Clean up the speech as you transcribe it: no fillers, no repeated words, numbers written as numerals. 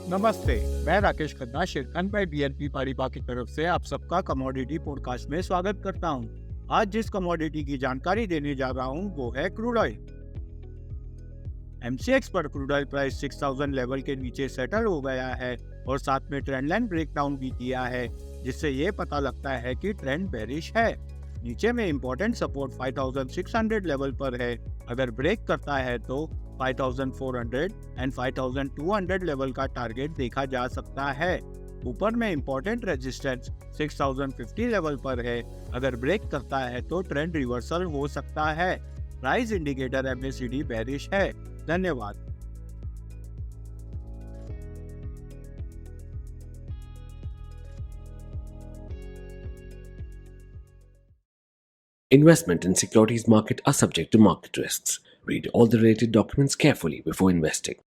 नमस्ते, मैं राकेश खन्ना शेरखान भाई BNP पारिबा की तरफ से आप सबका कमोडिटी पॉडकास्ट में स्वागत करता हूं। आज जिस कमोडिटी की जानकारी देने जा रहा हूं वो है क्रूड ऑयल। MCX पर क्रूड ऑयल प्राइस 6000 लेवल के नीचे सेटल हो गया है और साथ में ट्रेंड लाइन ब्रेकडाउन भी किया है, जिससे ये पता लगता है कि ट्रेंड बेरिश है। नीचे में इम्पोर्टेंट सपोर्ट 5600 लेवल पर है। अगर ब्रेक करता है तो 5400 एंड 5200 लेवल का टारगेट देखा जा सकता है। ऊपर में इम्पोर्टेंट रेजिस्टेंस 6050 लेवल पर है। अगर ब्रेक करता है तो ट्रेंड रिवर्सल हो सकता है। प्राइस इंडिकेटर MACD बेरिश है। धन्यवाद। Investment in securities market are subject to market risks. Read all the related documents carefully before investing.